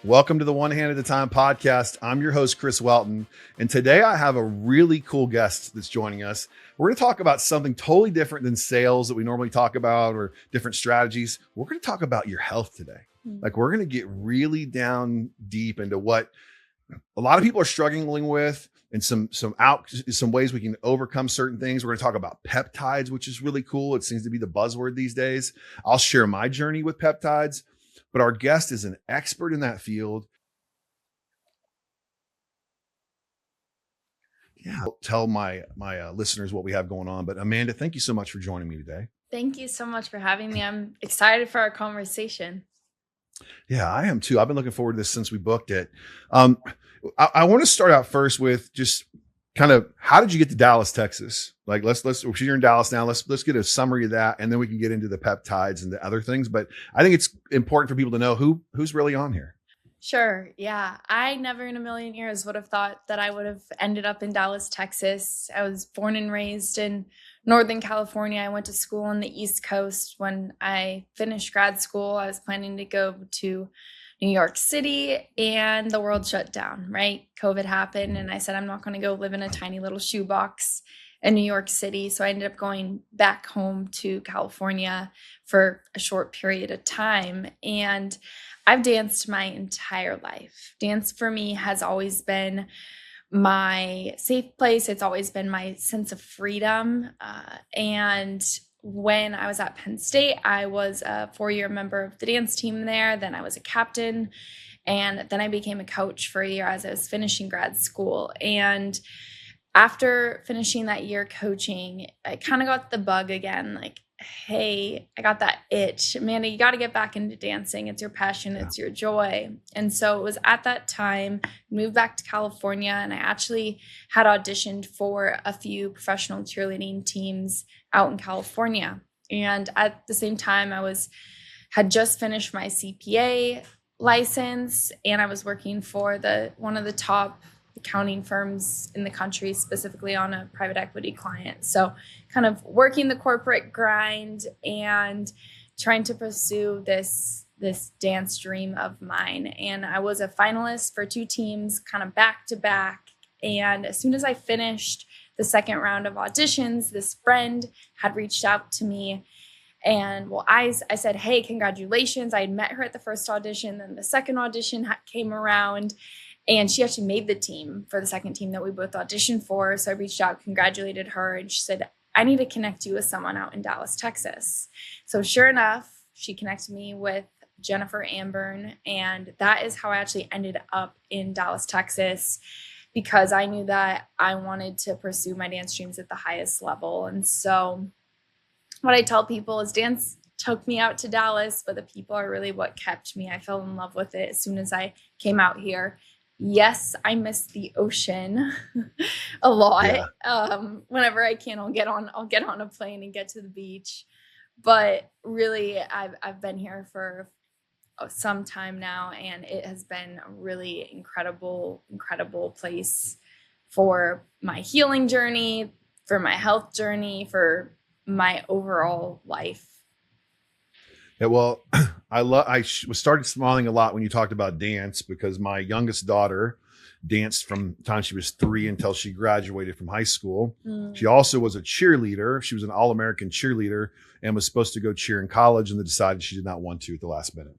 Welcome to the One Hand at a Time podcast. I'm your host, Chris Welton. And today I have a really cool guest that's joining us. We're going to talk about something totally different than sales that we normally talk about or different strategies. We're going to talk about your health today. Like we're going to get really down deep into what a lot of people are struggling with and some ways we can overcome certain things. We're going to talk about peptides, which is really cool. It seems to be the buzzword these days. I'll share my journey with peptides. But our guest is an expert in that field. Yeah, I'll tell my listeners what we have going on. But Amanda, thank you so much for joining me today. Thank you so much for having me. I'm excited for our conversation. Yeah, I am too. I've been looking forward to this since we booked it. I want to start out first with just kind of how did you get to Dallas, Texas? Like let's you're in Dallas now. Let's get a summary of that, and then we can get into the peptides and the other things. But I think it's important for people to know who's really on here. Sure. Yeah. I never in a million years would have thought that I would have ended up in Dallas, Texas. I was born and raised in Northern California. I went to school on the East Coast. When I finished grad school, I was planning to go to New York City, and the world shut down, right? COVID happened, and I said, I'm not going to go live in a tiny little shoebox in New York City. So I ended up going back home to California for a short period of time. And I've danced my entire life. Dance for me has always been my safe place. It's always been my sense of freedom. And when I was at Penn State, I was a 4-year member of the dance team there. Then I was a captain. And then I became a coach for a year as I was finishing grad school. And after finishing that year coaching, I kind of got the bug again. Like, hey, I got that itch. Amanda, you got to get back into dancing. It's your passion. It's your joy. And so it was at that time, moved back to California, and I actually had auditioned for a few professional cheerleading teams out in California. And at the same time, had just finished my CPA license, and I was working for one of the top accounting firms in the country, specifically on a private equity client. So kind of working the corporate grind and trying to pursue this dance dream of mine. And I was a finalist for 2 teams kind of back to back. And as soon as I finished the second round of auditions, this friend had reached out to me. And I said, hey, congratulations. I had met her at the first audition. Then the second audition came around. And she actually made the team for the second team that we both auditioned for. So I reached out, congratulated her, and she said, I need to connect you with someone out in Dallas, Texas. So sure enough, she connected me with Jennifer Amburn. And that is how I actually ended up in Dallas, Texas, because I knew that I wanted to pursue my dance dreams at the highest level. And so what I tell people is dance took me out to Dallas, but the people are really what kept me. I fell in love with it as soon as I came out here. Yes, I miss the ocean a lot. Yeah. Whenever I can, I'll get on a plane and get to the beach. But really, I've been here for some time now, and it has been a really incredible place for my healing journey, for my health journey, for my overall life. Yeah, well, I started smiling a lot when you talked about dance because my youngest daughter danced from the time she was 3 until she graduated from high school. She also was a cheerleader. She was an all-American cheerleader and was supposed to go cheer in college, and then decided she did not want to at the last minute.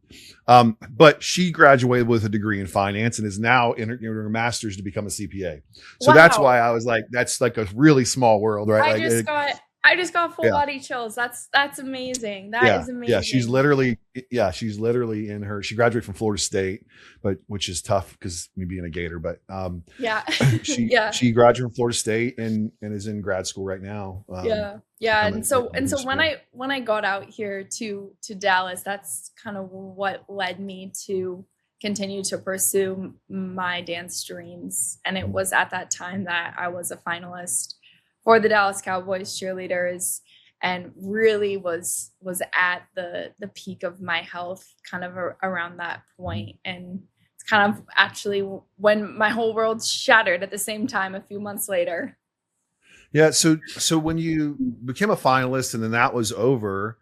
But she graduated with a degree in finance and is now in her master's to become a CPA. So That's why I was like, that's like a really small world, right? I just got full body chills. That's amazing. That is amazing. Yeah, she's literally in her. She graduated from Florida State, which is tough because me being a Gator. But she graduated from Florida State and is in grad school right now. And so when I got out here to Dallas, that's kind of what led me to continue to pursue my dance dreams. And it was at that time that I was a finalist for the Dallas Cowboys cheerleaders, and really was at the peak of my health kind of around that point. And it's kind of actually when my whole world shattered at the same time a few months later. Yeah. So when you became a finalist and then that was over,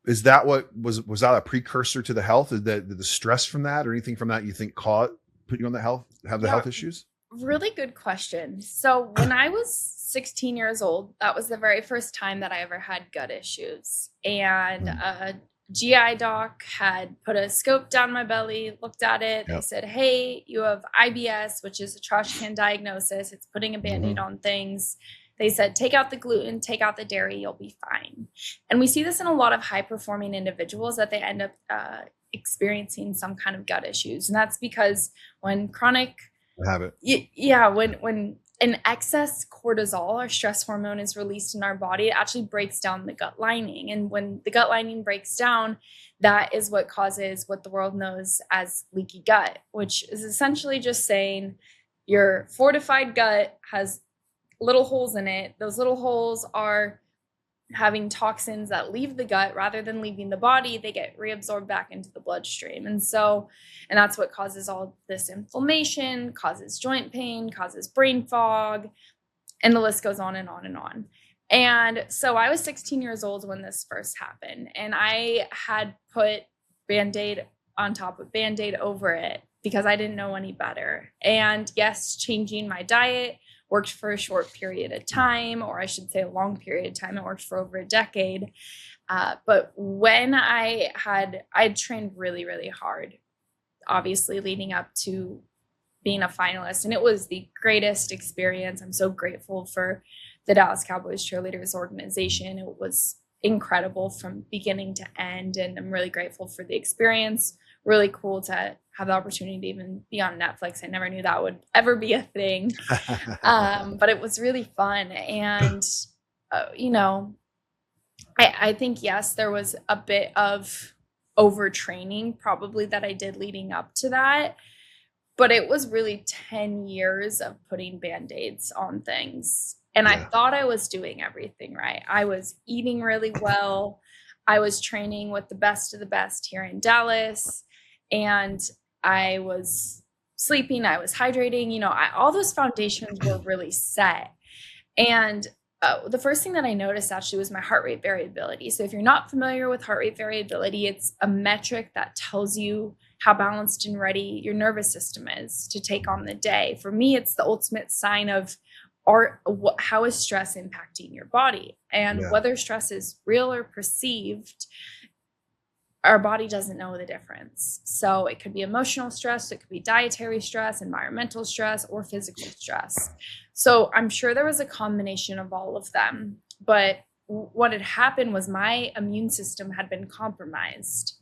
is that what was that a precursor to the health? Did the stress from that or anything from that you think put you on the health issues? Really good question. So when I was 16 years old, that was the very first time that I ever had gut issues. And Mm. a GI doc had put a scope down my belly, looked at it. They Yep. said, hey, you have IBS, which is a trash can diagnosis. It's putting a Band-Aid Hmm. on things. They said, take out the gluten, take out the dairy, you'll be fine. And we see this in a lot of high performing individuals that they end up experiencing some kind of gut issues. And that's because when chronic I have it. yeah, when an excess cortisol or stress hormone is released in our body, it actually breaks down the gut lining. And when the gut lining breaks down, that is what causes what the world knows as leaky gut, which is essentially just saying your fortified gut has little holes in it. Those little holes are having toxins that leave the gut rather than leaving the body. They get reabsorbed back into the bloodstream. And that's what causes all this inflammation, causes joint pain, causes brain fog, and the list goes on and on and on. And so I was 16 years old when this first happened, and I had put Band-Aid on top of Band-Aid over it because I didn't know any better. And yes, changing my diet worked for a short period of time, or I should say a long period of time. It worked for over a decade. But when I'd trained really, really hard, obviously leading up to being a finalist. And it was the greatest experience. I'm so grateful for the Dallas Cowboys cheerleaders organization. It was incredible from beginning to end. And I'm really grateful for the experience. Really cool to have the opportunity to even be on Netflix. I never knew that would ever be a thing. But it was really fun. And, I think, yes, there was a bit of overtraining probably that I did leading up to that. But it was really 10 years of putting Band-Aids on things. And I thought I was doing everything right. I was eating really well. I was training with the best of the best here in Dallas. And I was sleeping, I was hydrating, all those foundations were really set. And the first thing that I noticed actually was my heart rate variability. So if you're not familiar with heart rate variability, it's a metric that tells you how balanced and ready your nervous system is to take on the day. For me, it's the ultimate sign of how is stress impacting your body, and whether stress is real or perceived, our body doesn't know the difference. So it could be emotional stress, it could be dietary stress, environmental stress, or physical stress. So I'm sure there was a combination of all of them. But what had happened was my immune system had been compromised.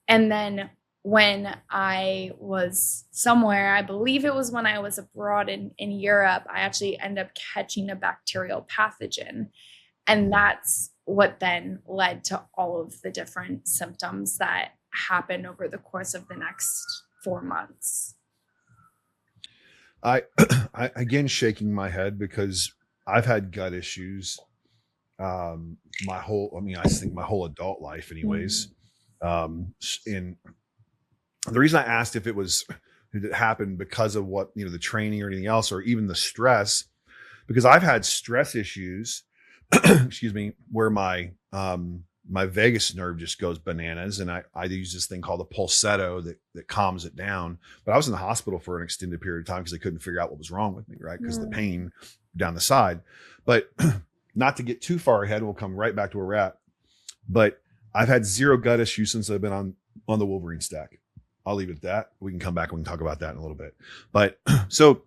And then when I was somewhere, I believe it was when I was abroad in Europe, I actually ended up catching a bacterial pathogen. And that's what then led to all of the different symptoms that happened over the course of the next 4 months. I again shaking my head because I've had gut issues I think my whole adult life anyways. And the reason I asked if it happened because of what, the training or anything else, or even the stress, because I've had stress issues, excuse me, where my vagus nerve just goes bananas. And I use this thing called a pulsetto that calms it down. But I was in the hospital for an extended period of time because they couldn't figure out what was wrong with me, right? Because the pain down the side. But not to get too far ahead, we'll come right back to where we're at. But I've had zero gut issues since I've been on the Wolverine stack. I'll leave it at that. We can come back and we can talk about that in a little bit. But so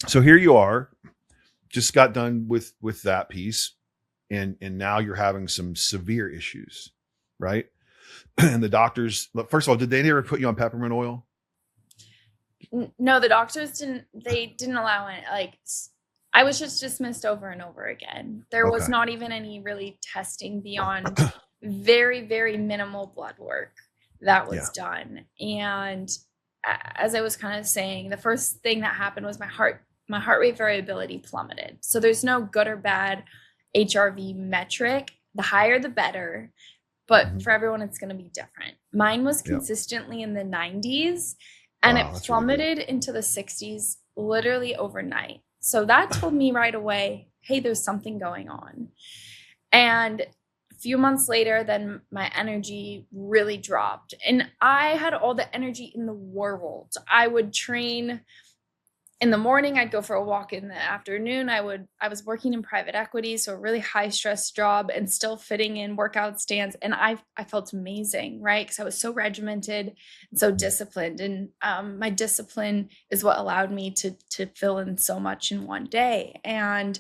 here you are, just got done with that piece. And now you're having some severe issues, right? And the doctors, first of all, did they ever put you on peppermint oil? No, the doctors didn't allow it. I was just dismissed over and over again. There was not even any really testing beyond very, very minimal blood work that was done. And as I was kind of saying, the first thing that happened was my heart rate variability plummeted. So there's no good or bad HRV metric. The higher, the better. But for everyone, it's going to be different. Mine was consistently in the 90s, and it plummeted into the 60s literally overnight. So that told me right away, hey, there's something going on. And few months later, then my energy really dropped. And I had all the energy in the world. I would train in the morning, I'd go for a walk in the afternoon. I was working in private equity, so a really high stress job and still fitting in workout stands. And I felt amazing, right? Because I was so regimented and so disciplined. And my discipline is what allowed me to fill in so much in one day. And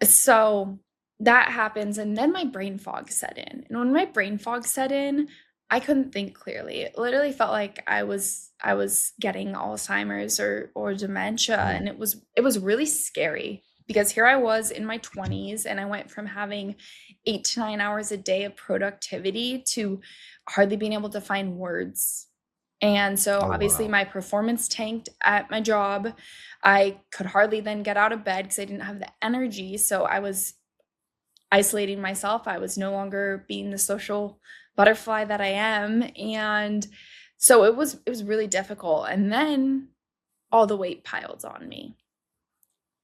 so that happens. And then my brain fog set in. And when my brain fog set in, I couldn't think clearly. It literally felt like I was getting Alzheimer's or dementia. And it was really scary because here I was in my 20s and I went from having 8 to 9 hours a day of productivity to hardly being able to find words. And so obviously my performance tanked at my job. I could hardly then get out of bed because I didn't have the energy. So I was isolating myself. I was no longer being the social butterfly that I am. And so it was really difficult. And then all the weight piled on me.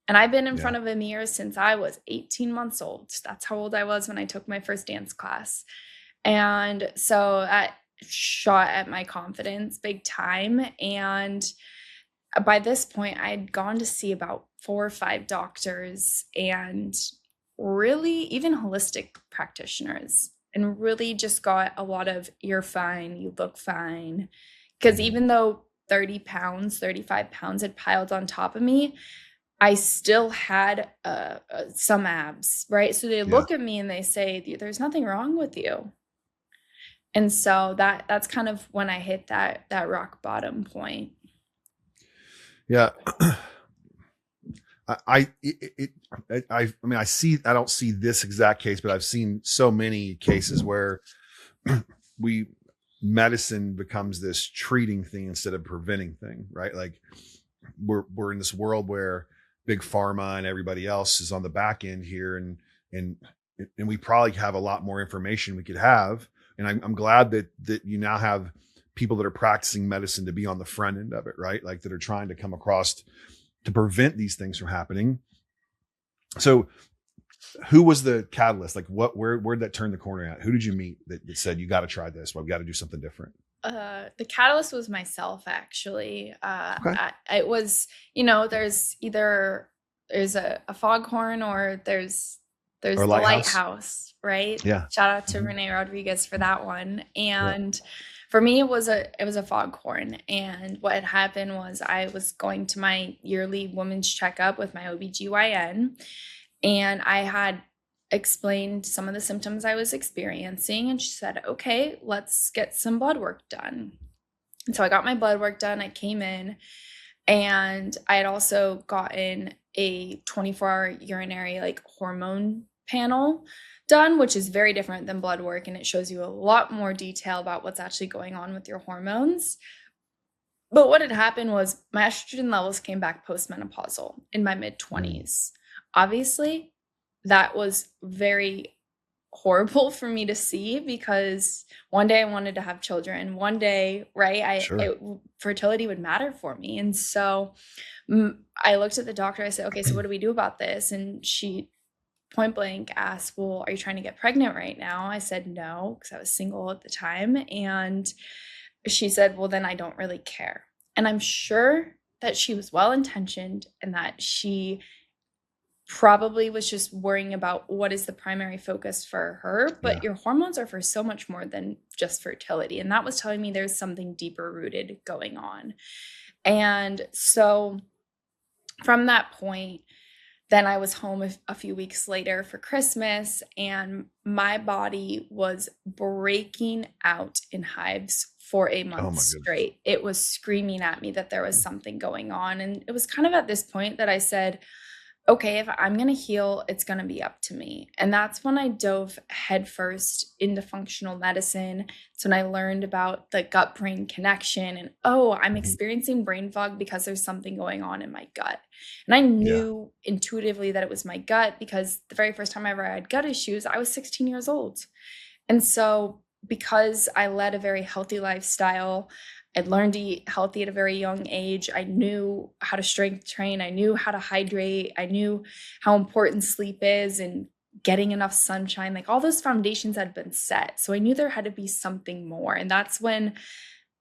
And I've been in front of a mirror since I was 18 months old. That's how old I was when I took my first dance class. And so that shot at my confidence big time. And by this point, I'd gone to see about 4 or 5 doctors and really even holistic practitioners, and really just got a lot of, you're fine, you look fine. Because even though 30 pounds, 35 pounds had piled on top of me, I still had some abs, right? So they look at me and they say, there's nothing wrong with you. And so that's kind of when I hit that rock bottom point. Yeah. I mean, I don't see this exact case, but I've seen so many cases where medicine becomes this treating thing instead of preventing thing, right? Like we're in this world where big pharma and everybody else is on the back end here, and we probably have a lot more information we could have. And I'm glad that you now have people that are practicing medicine to be on the front end of it, right? Like that are trying to come across to prevent these things from happening. So who was the catalyst? Like where'd that turn the corner at? Who did you meet that said, you got to try this? Well, we got to do something different. The catalyst was myself, actually. Okay. It was, there's a foghorn or there's the lighthouse, right? Yeah. Shout out to Renee Rodriguez for that one. And for me, it was a foghorn. And what had happened was I was going to my yearly women's checkup with my OBGYN, and I had explained some of the symptoms I was experiencing. And she said, okay, let's get some blood work done. And so I got my blood work done. I came in, and I had also gotten a 24-hour urinary hormone panel done, which is very different than blood work, and it shows you a lot more detail about what's actually going on with your hormones. But what had happened was my estrogen levels came back postmenopausal in my mid-20s. Obviously, that was very horrible for me to see, because one day I wanted to have children. One day, right, fertility would matter for me. And so I looked at the doctor. I said, okay, so what do we do about this? And she point blank asked, well, are you trying to get pregnant right now? I said no, because I was single at the time. And she said, well, then I don't really care. And I'm sure that she was well-intentioned and that she probably was just worrying about what is the primary focus for her. But your hormones are for so much more than just fertility. And that was telling me there's something deeper rooted going on. And so from that point, then I was home a few weeks later for Christmas, and my body was breaking out in hives for a month straight. It was screaming at me that there was something going on. And it was kind of at this point that I said, okay, if I'm going to heal, it's going to be up to me. And that's when I dove headfirst into functional medicine. It's when I learned about the gut-brain connection and, I'm experiencing brain fog because there's something going on in my gut. And I knew intuitively that it was my gut, because the very first time I ever had gut issues, I was 16 years old. And so because I led a very healthy lifestyle, I'd learned to eat healthy at a very young age. I knew how to strength train. I knew how to hydrate. I knew how important sleep is and getting enough sunshine, like all those foundations had been set. So I knew there had to be something more. And that's when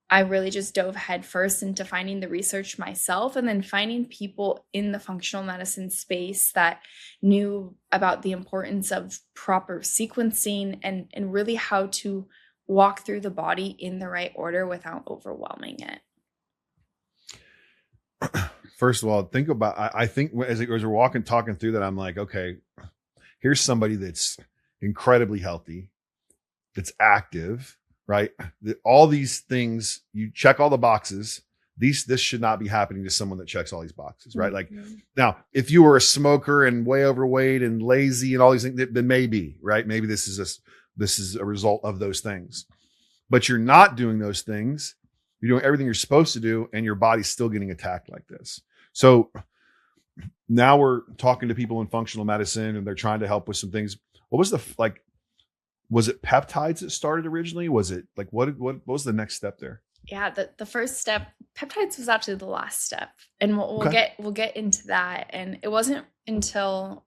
I really just dove headfirst into finding the research myself and then finding people in the functional medicine space that knew about the importance of proper sequencing and really how to walk through the body in the right order without overwhelming it. First of all, think about, I think as we're talking through that, I'm like, okay, here's somebody that's incredibly healthy, that's active, right? All these things, you check all the boxes. This should not be happening to someone that checks all these boxes, right? Like now, if you were a smoker and way overweight and lazy and all these things, then maybe, right? Maybe this is a result of those things, but you're not doing those things. You're doing everything you're supposed to do, and your body's still getting attacked like this. So now we're talking to people in functional medicine and they're trying to help with some things. What was was it peptides that started originally? Was it like, what was the next step there? Yeah, the first step, peptides, was actually the last step, and we'll get into that. And it wasn't until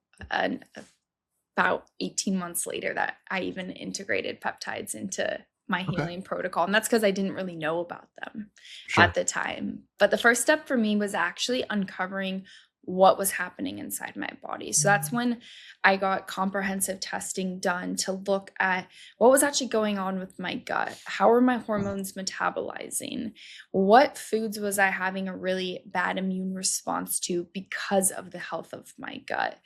about 18 months later that I even integrated peptides into my healing protocol. And that's because I didn't really know about them at the time. But the first step for me was actually uncovering what was happening inside my body. So that's when I got comprehensive testing done to look at what was actually going on with my gut. How were my hormones metabolizing? What foods was I having a really bad immune response to because of the health of my gut?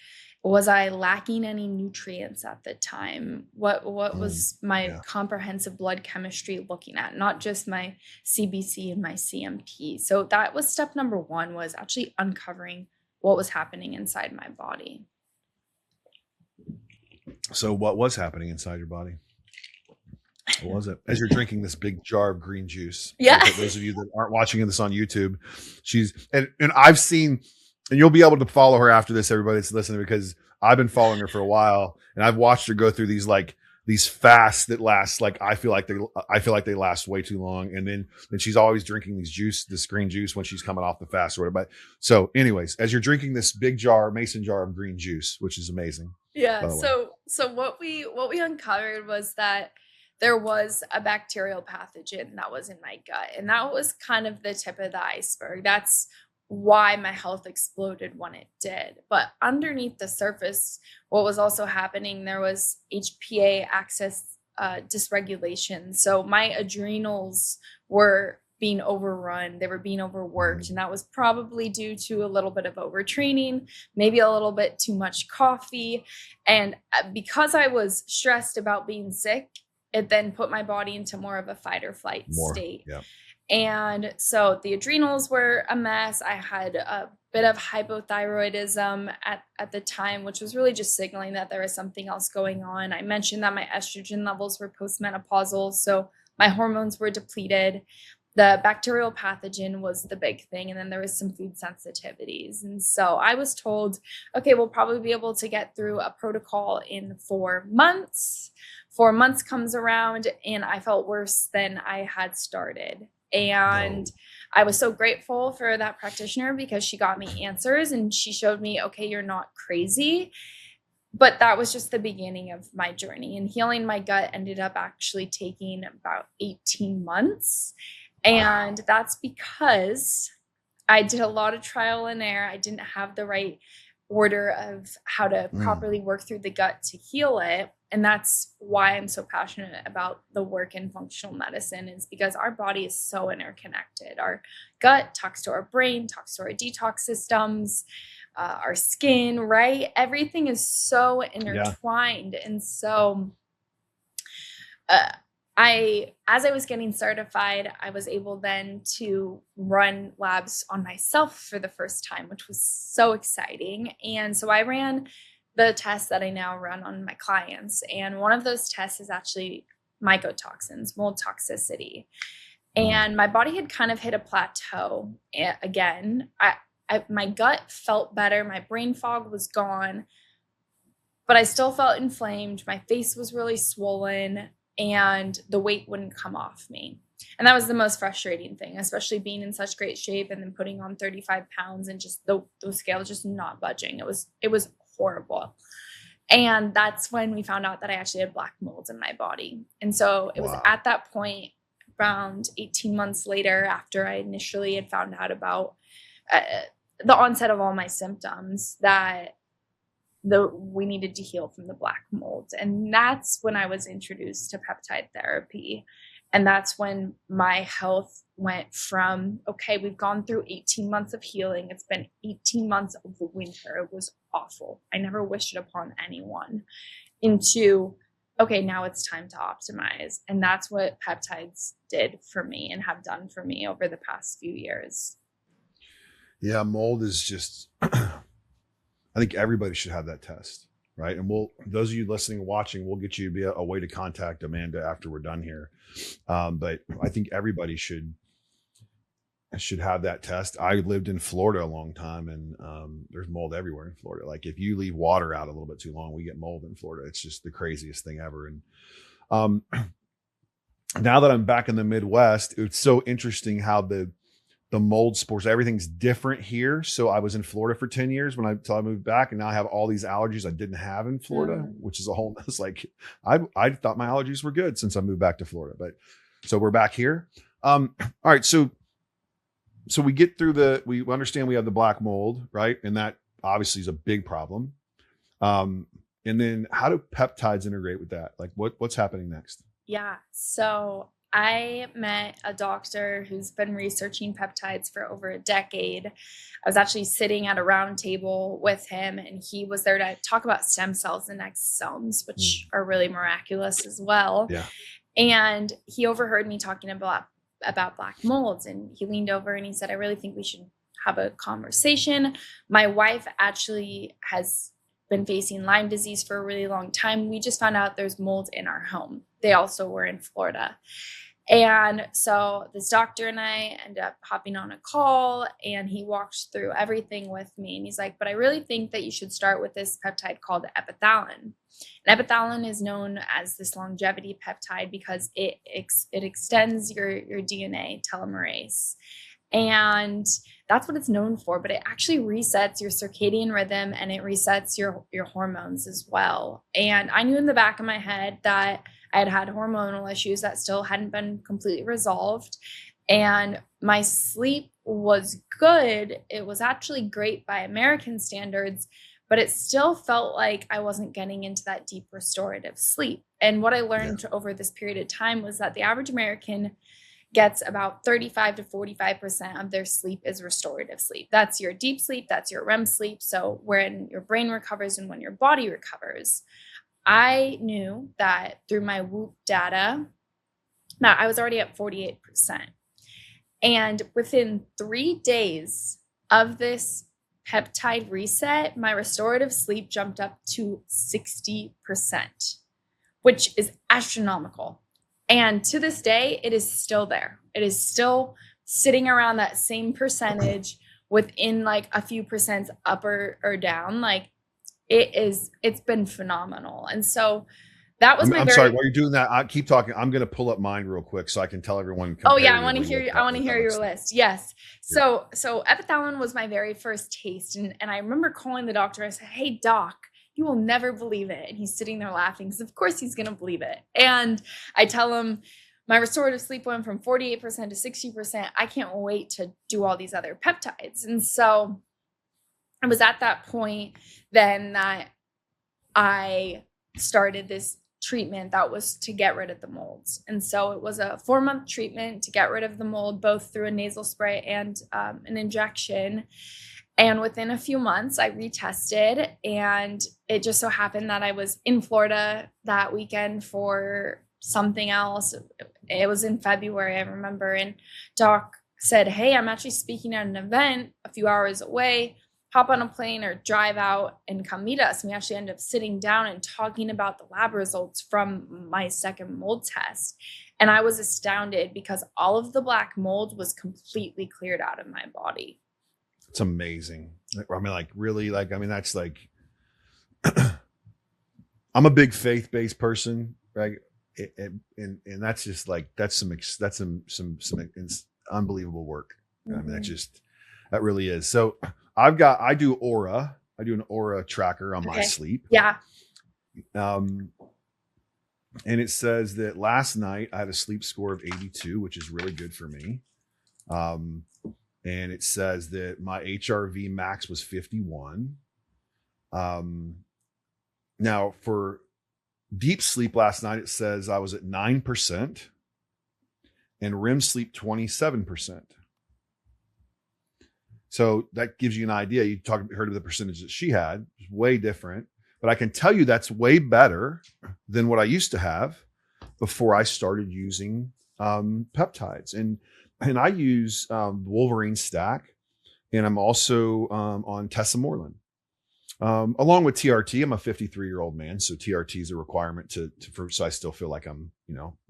Was I lacking any nutrients at the time? What was my comprehensive blood chemistry looking at? Not just my CBC and my CMP. So that was step number one, was actually uncovering what was happening inside my body. So what was happening inside your body? What was it? As you're drinking this big jar of green juice. Yeah. For those of you that aren't watching this on YouTube, and I've seen, and you'll be able to follow her after this, everybody that's listening, because I've been following her for a while and I've watched her go through these fasts that last, like, I feel like they last way too long. And then she's always drinking this green juice when she's coming off the fast or whatever. But so anyways, as you're drinking this big mason jar of green juice, which is amazing. Yeah. So what we uncovered was that there was a bacterial pathogen that was in my gut. And that was kind of the tip of the iceberg. That's why my health exploded when it did. But underneath the surface, what was also happening, there was HPA axis dysregulation. So my adrenals were being overrun. They were being overworked. And that was probably due to a little bit of overtraining, maybe a little bit too much coffee. And because I was stressed about being sick, it then put my body into more of a fight or flight state. Yeah. And so the adrenals were a mess. I had a bit of hypothyroidism at the time, which was really just signaling that there was something else going on. I mentioned that my estrogen levels were postmenopausal, so my hormones were depleted. The bacterial pathogen was the big thing. And then there was some food sensitivities. And so I was told, okay, we'll probably be able to get through a protocol in 4 months. 4 months comes around and I felt worse than I had started. And I was so grateful for that practitioner because she got me answers and she showed me, okay, you're not crazy. But that was just the beginning of my journey. And healing my gut ended up actually taking about 18 months. And that's because I did a lot of trial and error. I didn't have the right order of how to properly work through the gut to heal it. And that's why I'm so passionate about the work in functional medicine, is because our body is so interconnected. Our gut talks to our brain, talks to our detox systems, our skin, right? Everything is so intertwined. Yeah. And so as I was getting certified, I was able then to run labs on myself for the first time, which was so exciting. And so I ran the tests that I now run on my clients. And one of those tests is actually mycotoxins, mold toxicity. And my body had kind of hit a plateau again. My gut felt better. My brain fog was gone, but I still felt inflamed. My face was really swollen and the weight wouldn't come off me. And that was the most frustrating thing, especially being in such great shape and then putting on 35 pounds and just the scale just not budging. It was horrible. And that's when we found out that I actually had black mold in my body. And so it was Wow. at that point, around 18 months later, after I initially had found out about uh, the onset of all my symptoms, that we needed to heal from the black mold. And that's when I was introduced to peptide therapy. And that's when my health went from, okay, we've gone through 18 months of healing. It's been 18 months of winter. It was awful. I never wished it upon anyone. Into, okay, now it's time to optimize. And that's what peptides did for me and have done for me over the past few years. Yeah, mold is just, I think everybody should have that test, right? And those of you listening and watching, we'll get you a way to contact Amanda after we're done here. But I think everybody should have that test. I lived in Florida a long time, and there's mold everywhere in Florida. Like if you leave water out a little bit too long, we get mold in Florida. It's just the craziest thing ever. And now that I'm back in the Midwest, it's so interesting how the mold spores, everything's different here. So I was in Florida for 10 years until I moved back, and now I have all these allergies I didn't have in Florida, which is it's like, I thought my allergies were good since I moved back to Florida, but so we're back here. All right. So we get through we understand we have the black mold, right? And that obviously is a big problem. And then how do peptides integrate with that? Like what's happening next? Yeah. So I met a doctor who's been researching peptides for over a decade. I was actually sitting at a round table with him, and he was there to talk about stem cells and exosomes, which are really miraculous as well. Yeah. And he overheard me talking about black molds, and he leaned over and he said, I really think we should have a conversation. My wife actually has been facing Lyme disease for a really long time. We just found out there's mold in our home. They also were in Florida. And so this doctor and I ended up hopping on a call, and he walked through everything with me. And he's like, but I really think that you should start with this peptide called epithalin. And epithalin is known as this longevity peptide because it extends your DNA telomerase. And that's what it's known for, but it actually resets your circadian rhythm, and it resets your hormones as well. And I knew in the back of my head that I had hormonal issues that still hadn't been completely resolved. And my sleep was good. It was actually great by American standards, but it still felt like I wasn't getting into that deep restorative sleep. And what I learned over this period of time was that the average American gets about 35 to 45% of their sleep is restorative sleep. That's your deep sleep, that's your REM sleep. So when your brain recovers and when your body recovers. I knew that through my Whoop data that I was already at 48%. And within 3 days of this peptide reset, my restorative sleep jumped up to 60%, which is astronomical. And to this day, it is still there. It is still sitting around that same percentage within like a few percent up or down. Like it's been phenomenal. And so that was I'm sorry, while you're doing that, I keep talking. I'm going to pull up mine real quick so I can tell everyone. Oh yeah. I want to hear your list. Yes. So epithalin was my very first taste. And I remember calling the doctor. I said, hey doc, you will never believe it. And he's sitting there laughing because of course he's going to believe it. And I tell him my restorative sleep went from 48% to 60%. I can't wait to do all these other peptides. And so it was at that point then that I started this treatment that was to get rid of the molds. And so it was a 4-month treatment to get rid of the mold, both through a nasal spray and an injection. And within a few months, I retested, and it just so happened that I was in Florida that weekend for something else. It was in February, I remember, and doc said, hey, I'm actually speaking at an event a few hours away. Hop on a plane or drive out and come meet us. And we actually ended up sitting down and talking about the lab results from my second mold test. And I was astounded because all of the black mold was completely cleared out of my body. It's amazing. I mean, like really, like, I mean, that's like, I'm a big faith-based person, right? And that's just like, that's some unbelievable work. I mean, that really is. So I do an Aura tracker on my sleep. Yeah. Um, and it says that last night I had a sleep score of 82, which is really good for me. Um, and it says that my HRV max was 51. Um, now for deep sleep last night, it says I was at 9% and REM sleep 27%. So that gives you an idea. You heard of the percentage that she had, it's way different. But I can tell you that's way better than what I used to have before I started using peptides. And I use Wolverine Stack, and I'm also on Tessamorelin. Along with TRT, I'm a 53-year-old man, so TRT is a requirement so I still feel like I'm,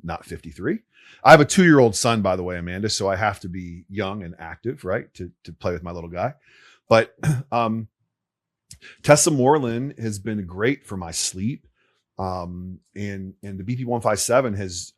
not 53. I have a 2-year-old son, by the way, Amanda, so I have to be young and active, right, to play with my little guy. But Tessamorelin has been great for my sleep, and the BP157 has,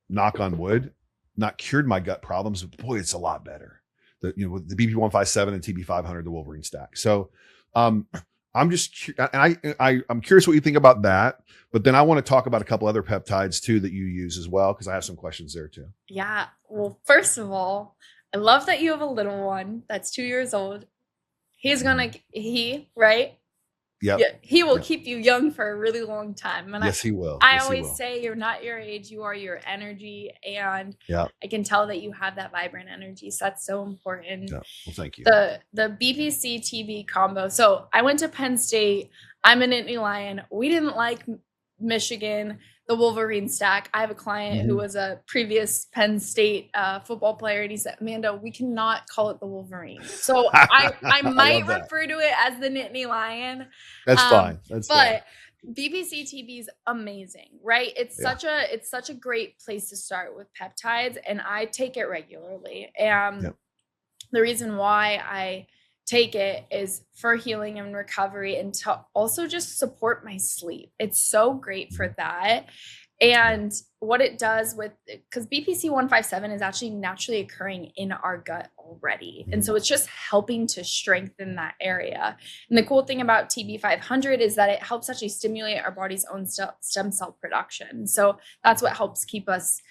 knock on wood, not cured my gut problems, but boy, it's a lot better. With the BP157 and TB500, the Wolverine Stack. So, I'm just, I'm curious what you think about that, but then I want to talk about a couple other peptides too that you use as well, because I have some questions there too. Yeah. Well, first of all, I love that you have a little one that's 2 years old. Right? Yep. Yeah, he will keep you young for a really long time. And yes, he will. I always say you're not your age, you are your energy. And I can tell that you have that vibrant energy. So that's so important. Yeah. Well, thank you. The BPC TB combo. So I went to Penn State. I'm an Nittany Lion. We didn't like Michigan, the Wolverine Stack. I have a client who was a previous Penn State football player, and he said, Amanda, we cannot call it the Wolverine. So I might refer to it as the Nittany Lion. That's fine. That's fine. BPC TB is amazing, right? It's such a great place to start with peptides, and I take it regularly. And the reason why I take it is for healing and recovery, and to also just support my sleep. It's so great for that. And what it does because BPC 157 is actually naturally occurring in our gut already. And so it's just helping to strengthen that area. And the cool thing about TB 500 is that it helps actually stimulate our body's own stem cell production. So that's what helps keep us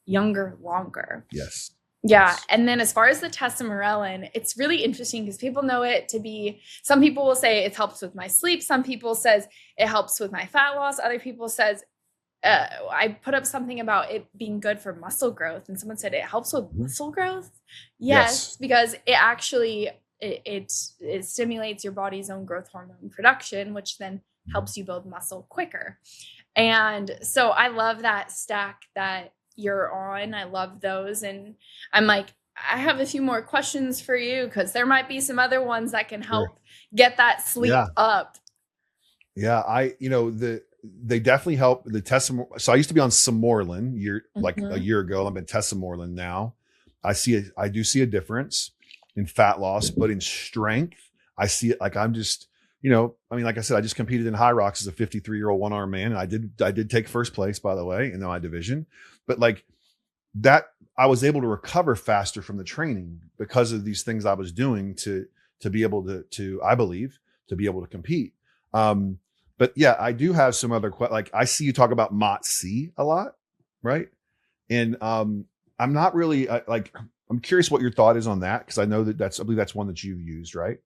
younger longer. Yes. Yeah. And then as far as the Tessamorelin, it's really interesting because people know it to be, some people will say it helps with my sleep. Some people says it helps with my fat loss. Other people says, I put up something about it being good for muscle growth. And someone said it helps with muscle growth. Yes. Because it actually, it stimulates your body's own growth hormone production, which then helps you build muscle quicker. And so I love that stack that you're on. I love those. And I'm like, I have a few more questions for you because there might be some other ones that can help get that sleep up. Yeah. They definitely help the Tessamorelin. So I used to be on Samorelin a year ago. I'm in Tessamorelin now. I do see a difference in fat loss, but in strength, I see it like I'm just, like I said, I just competed in High Rocks as a 53-year-old one-arm man. And I did take first place, by the way, in my division. But like that, I was able to recover faster from the training because of these things I was doing to be able to I believe, to be able to compete. But yeah, I do have some other like I see you talk about MOTS-C a lot, right? And I'm not really I'm curious what your thought is on that, because I know I believe that's one that you've used, right?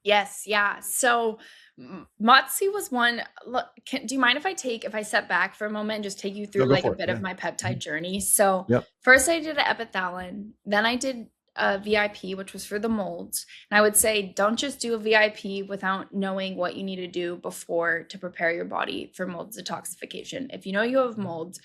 Yes. Yeah. So MOTS-C was one. Look, do you mind if I step back for a moment and just take you through a bit of my peptide journey? So first I did an epithalin, then I did a VIP, which was for the molds. And I would say, don't just do a VIP without knowing what you need to do before to prepare your body for mold detoxification. If you know you have molds,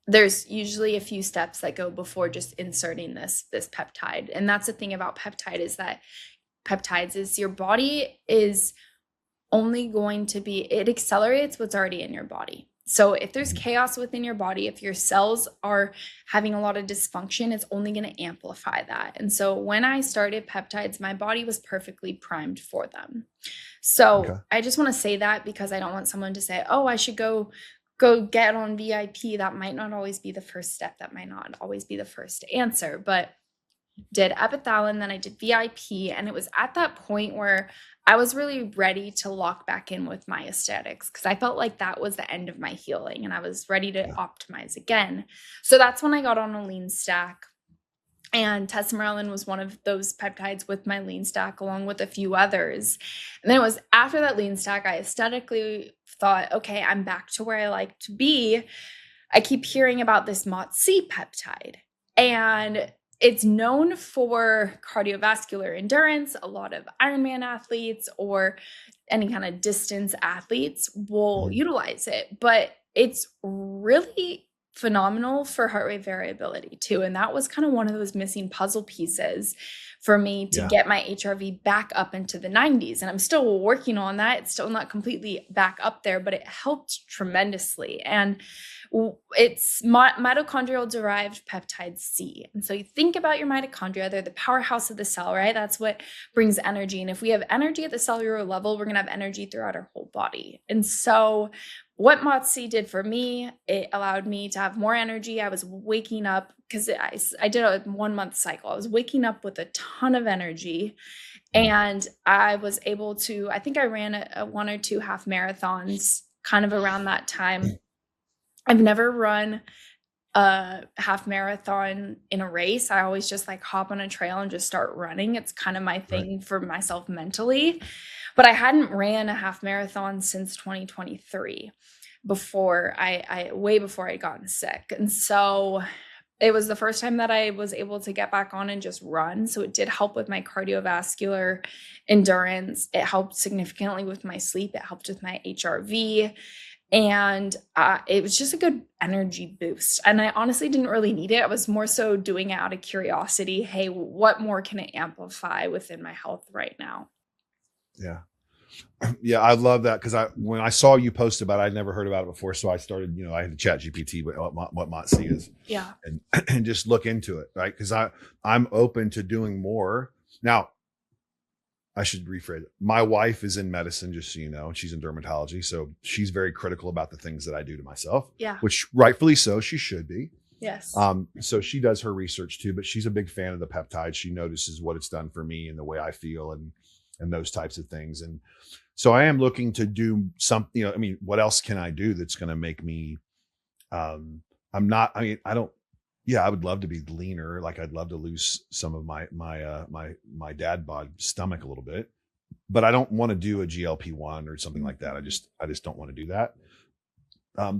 there's usually a few steps that go before just inserting this peptide. And that's the thing about peptides is your body is only going to it accelerates what's already in your body. So if there's chaos within your body, if your cells are having a lot of dysfunction, it's only going to amplify that. And so when I started peptides, my body was perfectly primed for them. So I just want to say that because I don't want someone to say, oh, I should go get on VIP. That might not always be the first step. That might not always be the first answer. But did epithalin, then I did VIP. And it was at that point where I was really ready to lock back in with my aesthetics because I felt like that was the end of my healing and I was ready to Yeah. optimize again. So that's when I got on a lean stack. And tesamorelin was one of those peptides with my lean stack, along with a few others. And then it was after that lean stack, I aesthetically thought, okay, I'm back to where I like to be. I keep hearing about this MOTS-c peptide, and it's known for cardiovascular endurance. A lot of Ironman athletes or any kind of distance athletes will Mhm. utilize it, but it's really phenomenal for heart rate variability too. And that was kind of one of those missing puzzle pieces for me to Yeah. get my HRV back up into the 90s. And I'm still working on that. It's still not completely back up there, but it helped tremendously. And it's mitochondrial derived peptide C. And so you think about your mitochondria, they're the powerhouse of the cell, right? That's what brings energy. And if we have energy at the cellular level, we're going to have energy throughout our whole body. And so what MOTS-c did for me, it allowed me to have more energy. I was waking up because I did a 1 month cycle. I was waking up with a ton of energy. Mhm. And I was able to, I think I ran a 1 or 2 half marathons kind of around that time. I've never run a half marathon in a race. I always just like hop on a trail and just start running. It's kind of my Right. thing for myself mentally. But I hadn't ran a half marathon since 2023 before way before I'd gotten sick. And so it was the first time that I was able to get back on and just run. So it did help with my cardiovascular endurance. It helped significantly with my sleep. It helped with my HRV. And it was just a good energy boost. And I honestly didn't really need it. I was more so doing it out of curiosity. Hey, what more can it amplify within my health right now? Yeah. Yeah, I love that because when I saw you post about it, I'd never heard about it before. So I started, I had to chat GPT what MOTS-c is Yeah. and and just look into it, right? Because I'm open to doing more. Now, I should rephrase it. My wife is in medicine, just so you know, and she's in dermatology. So she's very critical about the things that I do to myself, Yeah. which rightfully so, she should be. Yes. So she does her research too, but she's a big fan of the peptides. She notices what it's done for me and the way I feel and those types of things. And so I am looking to do something, I mean, what else can I do that's going to make me, I'm not, I mean, I don't, yeah, I would love to be leaner. Like I'd love to lose some of my dad bod stomach a little bit, but I don't want to do a GLP-1 or something like that. I just don't want to do that.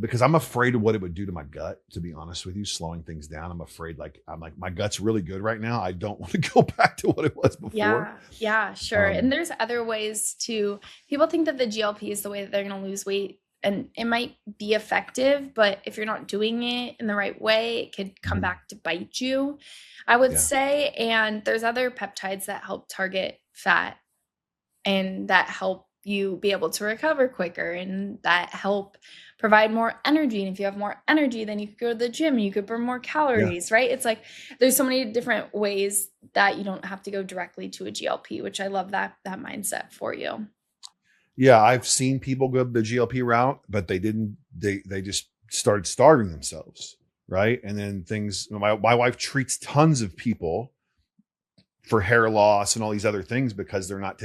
Because I'm afraid of what it would do to my gut, to be honest with you, slowing things down. I'm afraid I'm like, my gut's really good right now. I don't want to go back to what it was before. Yeah, sure. Um, And there's other ways to, people think that the GLP is the way that they're going to lose weight. And it might be effective, but if you're not doing it in the right way, it could come mhm, back to bite you, I would yeah. say. And there's other peptides that help target fat and that help you be able to recover quicker and that help provide more energy. And if you have more energy, then you could go to the gym, you could burn more Yeah. calories, right? It's like there's so many different ways that you don't have to go directly to a GLP, which I love that mindset for you. Yeah. I've seen people go the GLP route, but they just started starving themselves. Right. And then my wife treats tons of people for hair loss and all these other things because they're not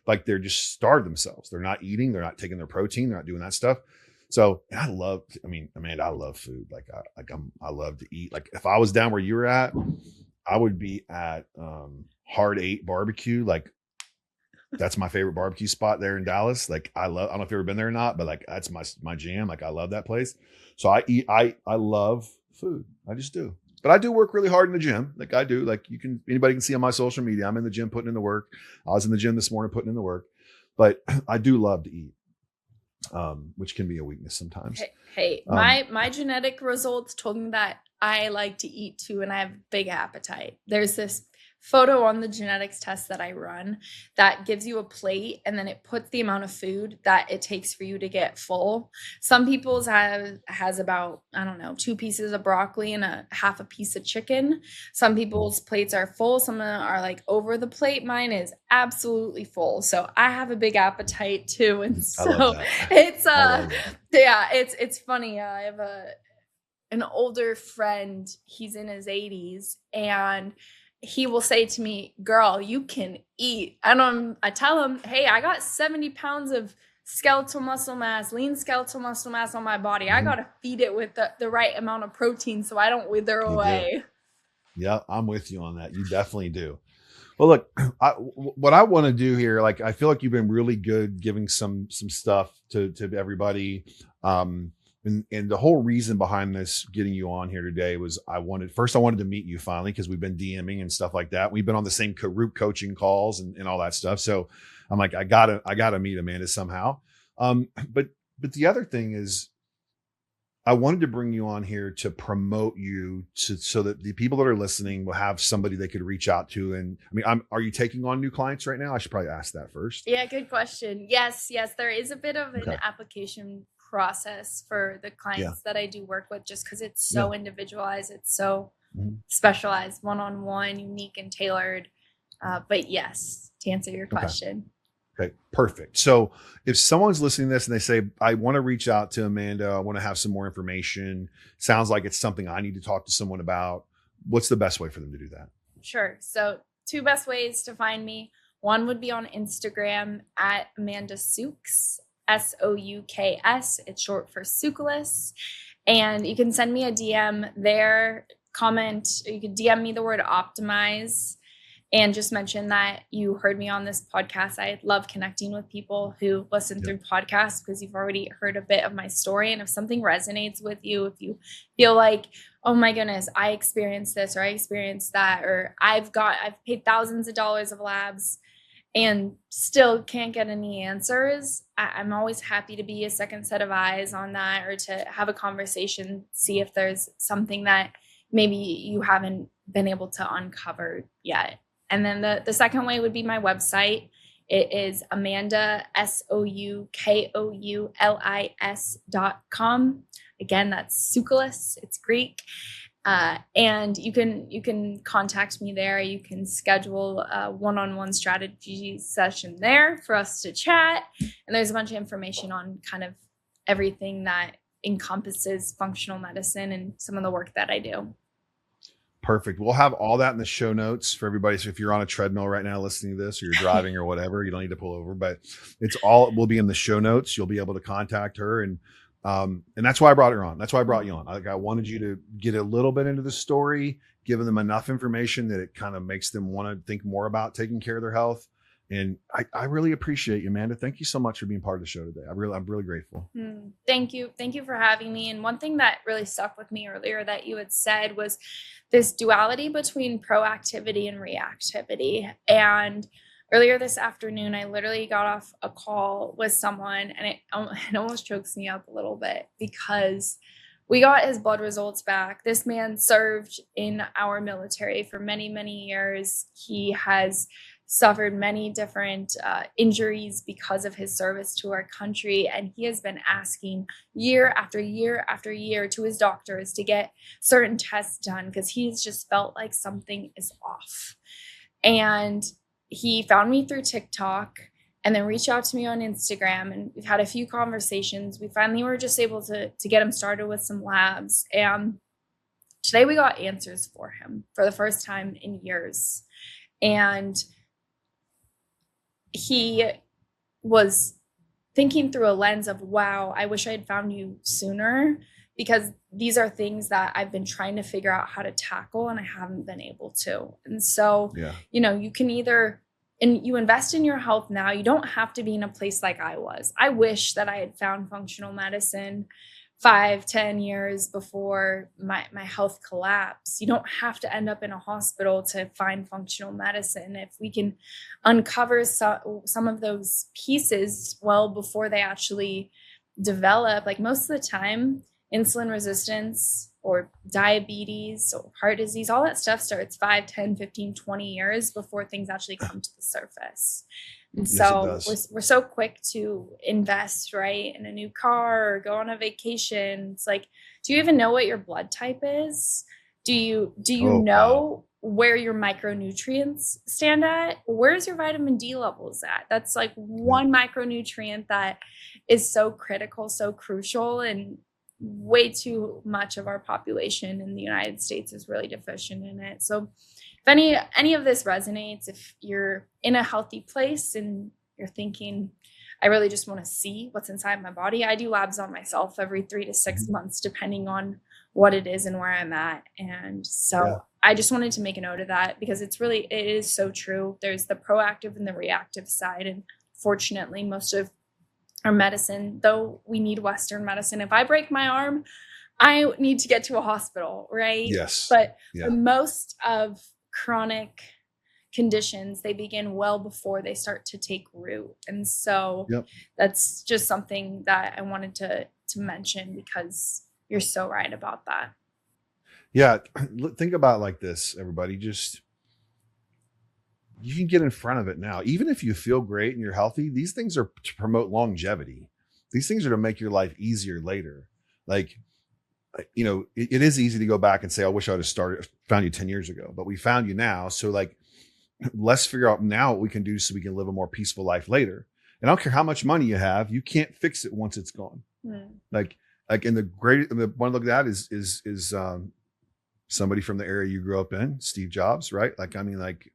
like they're just starved themselves. They're not eating, they're not taking their protein, they're not doing that stuff. So Amanda, I love food. I love to eat. Like if I was down where you were at, I would be at Hard Eight Barbecue. Like that's my favorite barbecue spot there in Dallas. Like I don't know if you've ever been there or not, but like that's my jam. Like I love that place. So I love food. I just do. But I do work really hard in the gym. Like I do. Like anybody can see on my social media. I'm in the gym putting in the work. I was in the gym this morning putting in the work. But I do love to eat, which can be a weakness sometimes. Hey, Um, my genetic results told me that I like to eat too, and I have big appetite. There's this photo on the genetics test that I run that gives you a plate and then it puts the amount of food that it takes for you to get full. Some people's has about, I don't know, 2 pieces of broccoli and a half a piece of chicken. Some people's plates are full, some are like over the plate. Mine is absolutely full. So I have a big appetite too. And I love so that. it's I love that. yeah, it's funny. I have an older friend. He's in his 80s, and he will say to me, girl, you can eat. And I tell him, hey, I got 70 pounds of skeletal muscle mass, lean skeletal muscle mass on my body. I got to feed it with the right amount of protein so I don't wither away. Yeah, I'm with you on that. You definitely do. Well, look, what I want to do here, like, I feel like you've been really good giving some stuff to everybody. And the whole reason behind this, getting you on here today, was I wanted to meet you finally, because we've been DMing and stuff like that. We've been on the same group coaching calls and all that stuff. So I'm like, I gotta meet Amanda somehow. But the other thing is, I wanted to bring you on here to promote you, so that the people that are listening will have somebody they could reach out to. And I mean, are you taking on new clients right now? I should probably ask that first. Yeah, good question. Yes, there is a bit of an application process for the clients that I do work with, just because it's so individualized, it's so specialized, one-on-one, unique and tailored. But yes, to answer your question. Okay, perfect. So if someone's listening to this and they say, I want to reach out to Amanda, I want to have some more information, sounds like it's something I need to talk to someone about, what's the best way for them to do that? Sure. So 2 best ways to find me. One would be on Instagram at Amanda Soukoulis, Souks. It's short for Soukoulis. And you can send me a DM there, comment, or you can DM me the word optimize, and just mention that you heard me on this podcast. I love connecting with people who listen through podcasts, because you've already heard a bit of my story. And if something resonates with you, if you feel like, oh my goodness, I experienced this, or I experienced that, or I've paid thousands of dollars of labs and still can't get any answers, I'm always happy to be a second set of eyes on that, or to have a conversation, see if there's something that maybe you haven't been able to uncover yet. And then the second way would be my website. It is Amanda, Soukoulis.com. Again, that's Soukoulis. It's Greek. And you can contact me there. You can schedule a one-on-one strategy session there for us to chat. And there's a bunch of information on kind of everything that encompasses functional medicine and some of the work that I do. Perfect. We'll have all that in the show notes for everybody. So if you're on a treadmill right now listening to this, or you're driving or whatever, you don't need to pull over, but will be in the show notes. You'll be able to contact her. And that's why I brought her on. That's why I brought you on. I wanted you to get a little bit into the story, giving them enough information that it kind of makes them want to think more about taking care of their health. And I really appreciate you, Amanda. Thank you so much for being part of the show today. I'm really grateful. Thank you. Thank you for having me. And one thing that really stuck with me earlier that you had said was this duality between proactivity and reactivity. And earlier this afternoon, I literally got off a call with someone, and it almost chokes me up a little bit, because we got his blood results back. This man served in our military for many, many years. He has suffered many different injuries because of his service to our country. And he has been asking year after year after year to his doctors to get certain tests done, because he's just felt like something is off. And he found me through TikTok and then reached out to me on Instagram. And we've had a few conversations. We finally were just able to get him started with some labs. And today we got answers for him for the first time in years. And he was thinking through a lens of, wow, I wish I had found you sooner, because these are things that I've been trying to figure out how to tackle and I haven't been able to. And so, you can you invest in your health now. You don't have to be in a place like I was. I wish that I had found functional medicine 5-10 years before my health collapsed. You don't have to end up in a hospital to find functional medicine. If we can uncover some of those pieces well before they actually develop, like most of the time, insulin resistance or diabetes or heart disease, all that stuff starts 5, 10, 15, 20 years before things actually come to the surface. And so we're so quick to invest, right, in a new car or go on a vacation. It's like, do you even know what your blood type is? Do you know where your micronutrients stand at? Where's your vitamin D levels at? That's like one micronutrient that is so critical, so crucial. And way too much of our population in the United States is really deficient in it. So if any of this resonates, if you're in a healthy place and you're thinking, I really just want to see what's inside my body, I do labs on myself every 3 to 6 months, depending on what it is and where I'm at. And so I just wanted to make a note of that, because it is so true. There's the proactive and the reactive side. And fortunately, most of our medicine, though we need Western medicine, if I break my arm, I need to get to a hospital, right? Yes. But for most of chronic conditions, they begin well before they start to take root. And so that's just something that I wanted to mention, because you're so right about that. Yeah. Think about it like this, everybody. You can get in front of it now. Even if you feel great and you're healthy, these things are to promote longevity. These things are to make your life easier later. Like, you know, it is easy to go back and say, I wish I would have found you 10 years ago, but we found you now. So like, let's figure out now what we can do so we can live a more peaceful life later. And I don't care how much money you have, you can't fix it once it's gone. Like in the one look at that is somebody from the area you grew up in, Steve Jobs, right? Like, I mean, like,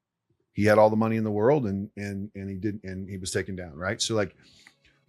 he had all the money in the world and he was taken down, right? So like,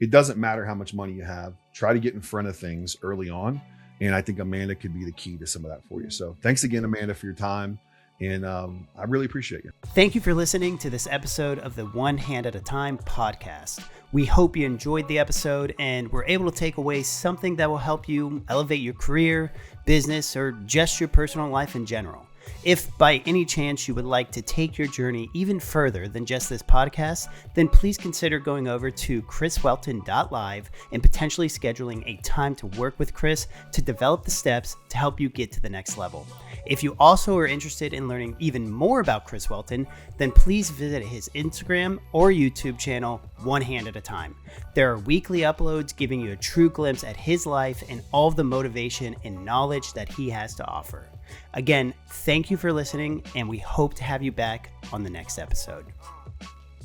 it doesn't matter how much money you have. Try to get in front of things early on. And I think Amanda could be the key to some of that for you. So thanks again, Amanda, for your time. And I really appreciate you. Thank you for listening to this episode of the One Hand at a Time podcast. We hope you enjoyed the episode and were able to take away something that will help you elevate your career, business, or just your personal life in general. If by any chance you would like to take your journey even further than just this podcast, then please consider going over to chriswelton.live and potentially scheduling a time to work with Chris to develop the steps to help you get to the next level. If you also are interested in learning even more about Chris Welton, then please visit his Instagram or YouTube channel, One Hand at a Time. There are weekly uploads giving you a true glimpse at his life and all of the motivation and knowledge that he has to offer. Again, thank you for listening, and we hope to have you back on the next episode.